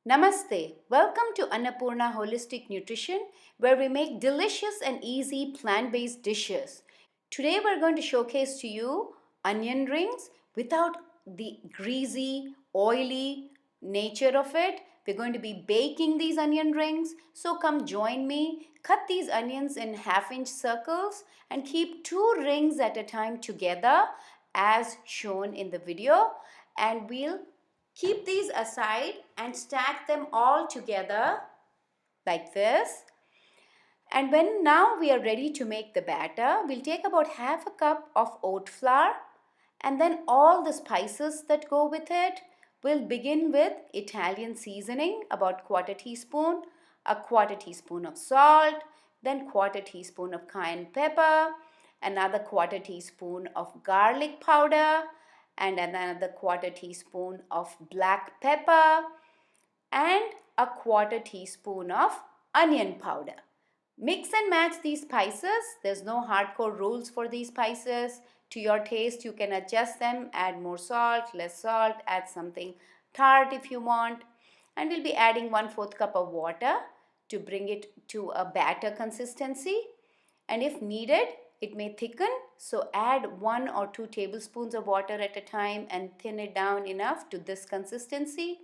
Namaste. Welcome to Annapurna Holistic Nutrition, where we make delicious and easy plant-based dishes. Today we're going to showcase to you onion rings without the greasy, oily nature of it. We're going to be baking these onion rings. So come join me. Cut these onions in half-inch circles and keep 2 rings at a time together as shown in the video. And we'll keep these aside and stack them all together like this. And when now we are ready to make the batter, we'll take about half a cup of oat flour and then all the spices that go with it. We'll begin with Italian seasoning, about quarter teaspoon, a quarter teaspoon of salt, then quarter teaspoon of cayenne pepper, another quarter teaspoon of garlic powder, and another quarter teaspoon of black pepper, and a quarter teaspoon of onion powder. Mix and match these spices. There's no hardcore rules for these spices. To your taste, you can adjust them, add more salt, less salt, add something tart if you want. And we'll be adding 1/4 cup of water to bring it to a batter consistency. And if needed, it may thicken, so add 1 or 2 tablespoons of water at a time and thin it down enough to this consistency.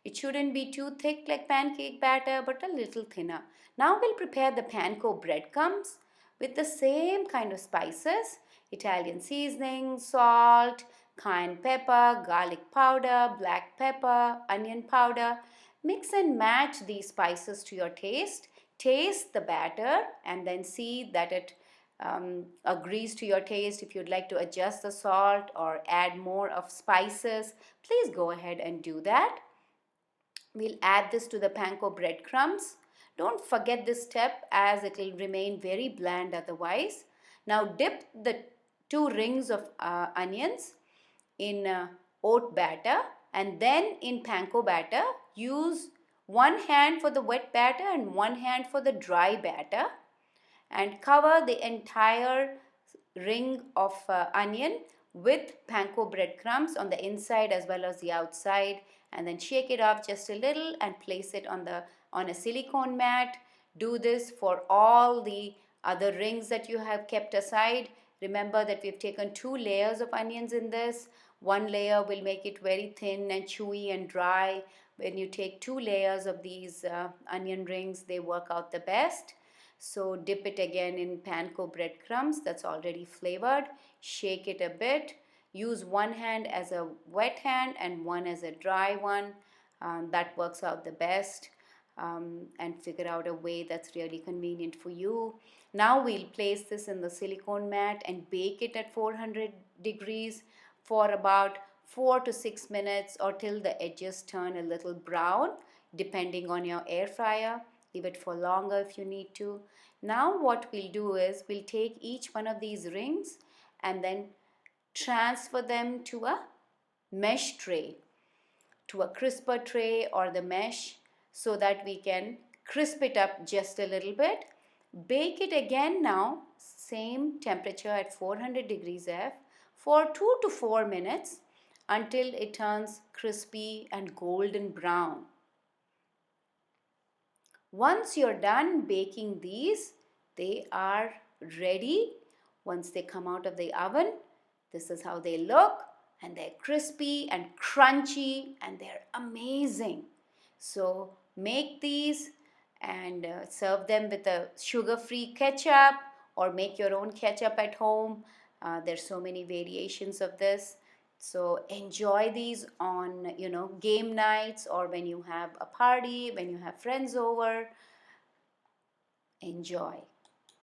It shouldn't be too thick like pancake batter, but a little thinner. Now we'll prepare the panko breadcrumbs with the same kind of spices: Italian seasoning, salt, cayenne pepper, garlic powder, black pepper, onion powder. Mix and match these spices to your taste. Taste the batter and then see that it agrees to your taste. If you'd like to adjust the salt or add more of spices, please go ahead and do that. We'll add this to the panko breadcrumbs. Don't forget this step as it will remain very bland otherwise. Now dip the 2 rings of onions in oat batter and then in panko batter. Use one hand for the wet batter and one hand for the dry batter, and cover the entire ring of onion with panko breadcrumbs on the inside as well as the outside, and then shake it up just a little and place it on a silicone mat. Do this for all the other rings that you have kept aside. Remember that we've taken 2 layers of onions in this. One layer will make it very thin and chewy and dry. When you take 2 layers of these onion rings, they work out the best. So dip it again in panko breadcrumbs that's already flavored. Shake it a bit. Use one hand as a wet hand and one as a dry one. That works out the best. And figure out a way that's really convenient for you. Now we'll place this in the silicone mat and bake it at 400 degrees for about 4 to 6 minutes, or till the edges turn a little brown, depending on your air fryer. Leave it for longer if you need to. Now what we'll do is we'll take each one of these rings and then transfer them to a mesh tray, to a crisper tray or the mesh, so that we can crisp it up just a little bit. Bake it again now, same temperature at 400 degrees F for 2 to 4 minutes until it turns crispy and golden brown. Once you're done baking these, they are ready. Once they come out of the oven, this is how they look, and they're crispy and crunchy and they're amazing. So make these and serve them with a sugar-free ketchup, or make your own ketchup at home. There's so many variations of this. So enjoy these on, game nights, or when you have a party, when you have friends over. Enjoy.